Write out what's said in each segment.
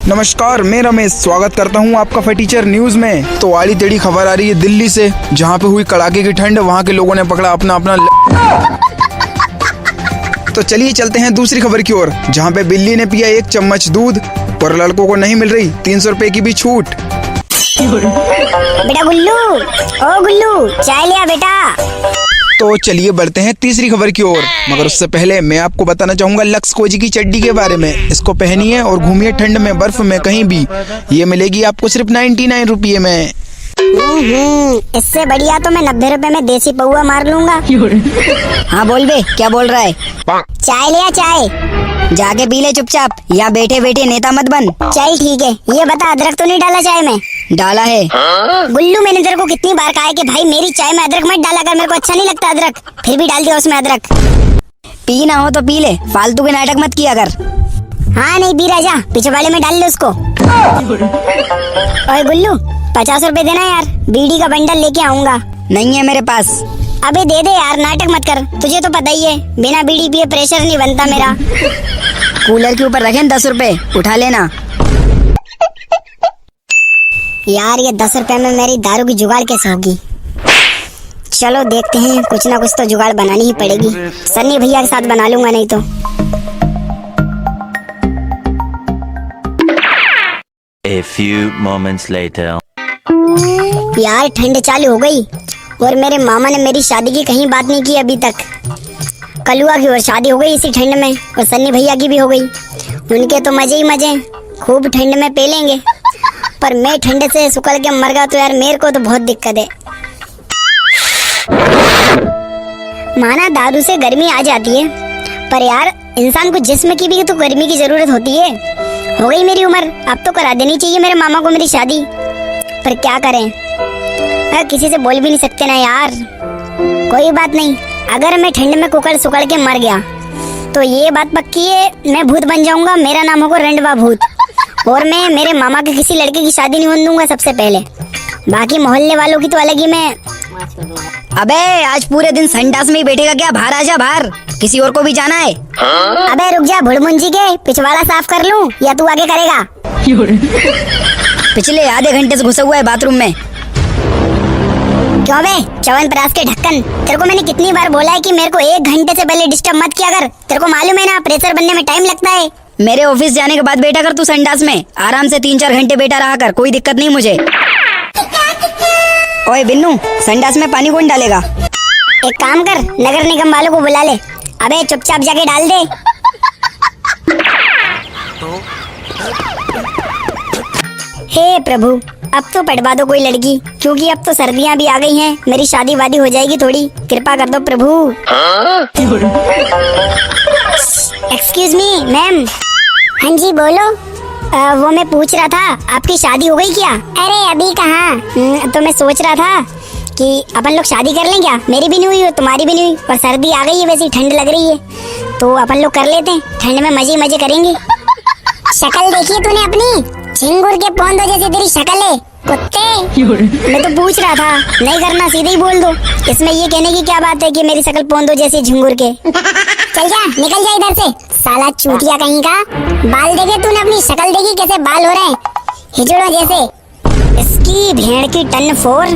नमस्कार, मैं रमेश स्वागत करता हूं आपका फटीचर न्यूज में। तो आड़ी टेढ़ी खबर आ रही है दिल्ली से, जहां पे हुई कड़ाके की ठंड। वहां के लोगों ने पकड़ा अपना अपना तो चलिए चलते हैं दूसरी खबर की ओर, जहां पे बिल्ली ने पिया 1 चम्मच दूध और लड़कों को नहीं मिल रही 300 रुपए की भी छूट। बेटा गुल्लू, ओ गुल्लू, चाय लिया बेटा। तो चलिए बढ़ते हैं तीसरी खबर की ओर, मगर उससे पहले मैं आपको बताना चाहूंगा लक्स कोजी की चड्डी के बारे में। इसको पहनिए और घूमिए ठंड में, बर्फ में, कहीं भी। ये मिलेगी आपको सिर्फ 99 रुपये में। इससे बढ़िया तो मैं 90 रुपए में देसी पौवा मार लूंगा। हाँ बोल बे, क्या बोल रहा है? चाय लिया चाय। जाके पी ले चुपचाप, यहाँ बैठे बैठे नेता मत बन। चल ठीक है, ये बता अदरक तो नहीं डाला चाय में? डाला है। गुल्लू, मैंने तेरे को कितनी बार कहा है कि भाई मेरी चाय में अदरक मत डाला कर, मेरे को अच्छा नहीं लगता अदरक, फिर भी डाल दिया उसमें अदरक। पी ना हो तो पी ले, फालतू के नाटक मत किया कर। हाँ नहीं पी राजा, पीछे वाले में डाल ले उसको। ओए गुल्लू, 50 रुपए देना यार, बीड़ी का बंडल लेके आऊंगा। नहीं है मेरे पास। अबे दे दे यार, नाटक मत कर, तुझे तो पता ही है बिना बीड़ी पिए प्रेशर नहीं बनता मेरा। कूलर के ऊपर रखे 10 रुपए, उठा लेना। यार ये 10 रुपए में मेरी दारू की जुगाड़ कैसे होगी? चलो देखते हैं, कुछ ना कुछ तो जुगाड़ बनानी ही पड़ेगी। सन्नी भैया के साथ बना लूंगा नहीं तो। A few moments later. यार ठंड चालू हो गई और मेरे मामा ने मेरी शादी की कहीं बात नहीं की अभी तक। कलुआ की और शादी हो गई इसी ठंड में, और सन्नी भैया की भी हो गई। उनके तो मजे ही मजे, खूब ठंड में पी लेंगे। पर मैं ठंड से सुकड़ के मर गया तो यार मेरे को तो बहुत दिक्कत है। माना दारू से गर्मी आ जाती है, पर यार इंसान को जिस्म की भी तो गर्मी की जरूरत होती है। हो गई मेरी उम्र, अब तो करा देनी चाहिए मेरे मामा को मेरी शादी। पर क्या करें, किसी से बोल भी नहीं सकते ना यार। कोई बात नहीं, अगर मैं ठंड में कुकड़ सुकड़ के मर गया तो ये बात पक्की है, मैं भूत बन जाऊंगा। मेरा नाम होगा रंडवा भूत, और मैं मेरे मामा के किसी लड़के की शादी नहीं होने दूंगा सबसे पहले। बाकी मोहल्ले वालों की तो अलग ही मैं। अबे आज पूरे दिन संडास में ही बैठेगा क्या? बाहर आजा, बाहर, किसी और को भी जाना है। अबे रुक जा, भुड़मुंजी के पिछवाड़ा साफ कर लूं या तू आगे करेगा? पिछले आधे घंटे से घुसा हुआ है बाथरूम में। क्यों बे च्यवनप्राश के ढक्कन, तेरे को मैंने कितनी बार बोला है कि मेरे को 1 घंटे से पहले डिस्टर्ब मत किया कर। तेरे को मालूम है ना प्रेशर बनने में टाइम लगता है। मेरे ऑफिस जाने के बाद बैठा कर तू संडास में, आराम से 3-4 घंटे बैठा रहा कर, कोई दिक्कत नहीं मुझे। ओए बिन्नू, संडास में पानी कौन डालेगा? एक काम कर, नगर निगम वालों को बुला ले। अबे चुपचाप जाके डाल दे। हे प्रभु, अब तो पटवा दो कोई लड़की, क्योंकि अब तो सर्दियां भी आ गई हैं, मेरी शादी वादी हो जाएगी थोड़ी, कृपा कर दो प्रभु। Excuse me ma'am. हाँ जी बोलो। वो मैं पूछ रहा था आपकी शादी हो गई क्या? अरे अभी कहाँ, तो मैं सोच रहा था कि अपन लोग शादी कर लें क्या? मेरी भी नहीं हुई और तुम्हारी भी नहीं हुई, और सर्दी आ गई है, वैसे ठंड लग रही है तो अपन लोग कर लेते हैं, ठंड में मजे मजे करेंगे। शक्ल देखी तूने अपनी? झिंगुर के पौंदों जैसी तेरी शक्ल है कुत्ते। मैं तो पूछ रहा था, नहीं करना सीधे ही बोल दो, इसमें ये कहने की क्या बात है कि मेरी शक्ल पौंदों जैसी झिंगुर के। चल जा, निकल जा इधर से, साला चूतिया कहीं का। बाल देखे तूने अपनी शक्ल देखी कैसे बाल हो रहे हैं, हिजड़ों जैसे। इसकी भेड़ की टन फोर,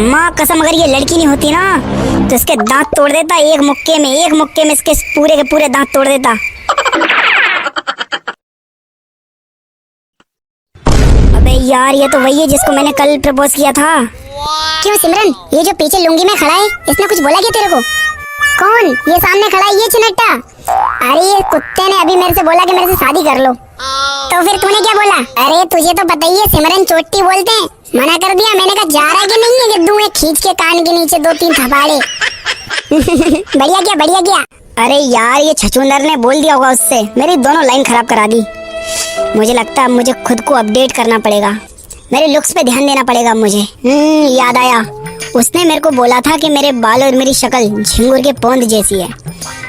माँ कसम अगर ये लड़की नहीं होती ना तो इसके दांत तोड़ देता एक मुक्के में इसके पूरे के पूरे दांत तोड़ देता। अबे यार ये तो वही है जिसको मैंने कल प्रपोज किया था। क्यों सिमरन, ये जो पीछे लुंगी में खड़ा है इसने कुछ बोला क्या तेरे को? कौन? ये सामने खड़ा है ये चिनट्टा? अरे ये कुत्ते ने अभी मेरे से बोला कि मेरे से शादी कर लो। तो फिर तूने क्या बोला? अरे तुझे तो पता ही है सिमरन चोटी बोलते हैं, मना कर दिया। मैंने कहा जा रहा है कि नहीं है कि दूं एक खींच के कान के नीचे 2-3 थपाड़े। बढ़िया किया। अरे यार ये छछूंदर ने बोल दिया होगा उससे, मेरी दोनों लाइन खराब करा दी। मुझे लगता है मुझे खुद को अपडेट करना पड़ेगा, मेरे लुक्स पे ध्यान देना पड़ेगा मुझे। याद आया, उसने मेरे को बोला था कि मेरे बाल और मेरी शक्ल झिंगुर के पोंद जैसी है।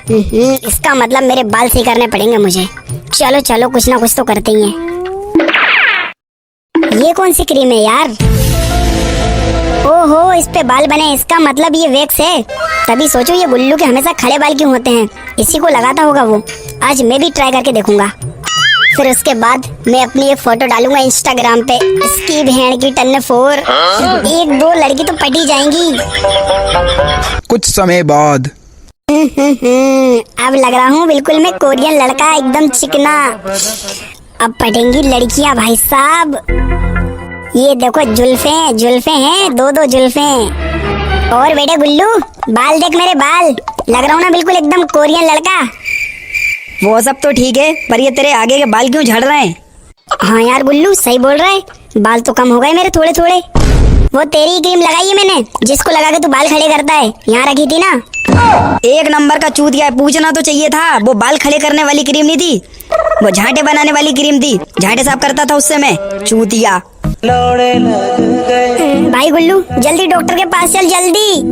इसका मतलब मेरे बाल सही करने पड़ेंगे मुझे। चलो चलो कुछ ना कुछ तो करते ही हैं। ये कौन सी क्रीम है यार? ओहो, इस पे बाल बने, इसका मतलब ये वैक्स है। तभी सोचो ये गुल्लू के हमेशा खड़े बाल क्यों होते हैं, इसी को लगाता होगा वो। आज मैं भी ट्राई करके देखूंगा। फिर उसके बाद मैं अपनी ये फोटो डालूंगा इंस्टाग्राम पे। इसकी बहन की टन 4। एक दो लड़की तो पटी जाएंगी। कुछ समय बाद अब लग रहा हूँ बिल्कुल मैं कोरियन लड़का, एकदम चिकना। अब पटेंगी लड़कियां भाई साहब। ये देखो जुल्फे हैं, दो जुल्फे। और बेटे गुल्लू, बाल देख मेरे बाल, लग रहा हूँ ना बिल्कुल एकदम कोरियन लड़का। वो सब तो ठीक है, पर ये तेरे आगे के बाल क्यों झड़ रहे हैं? हाँ यार गुल्लू सही बोल रहा है, बाल तो कम हो गए मेरे थोड़े थोड़े। वो तेरी क्रीम लगाई है मैंने, जिसको लगा के तू बाल खड़े करता है, यहाँ रखी थी ना। एक नंबर का चूतिया है, पूछना तो चाहिए था। वो बाल खड़े करने वाली क्रीम नहीं थी, वो झांटे बनाने वाली क्रीम थी। झांटे साफ करता था उससे मैं, चूतिया। भाई गुल्लू जल्दी डॉक्टर के पास चल, जल्दी।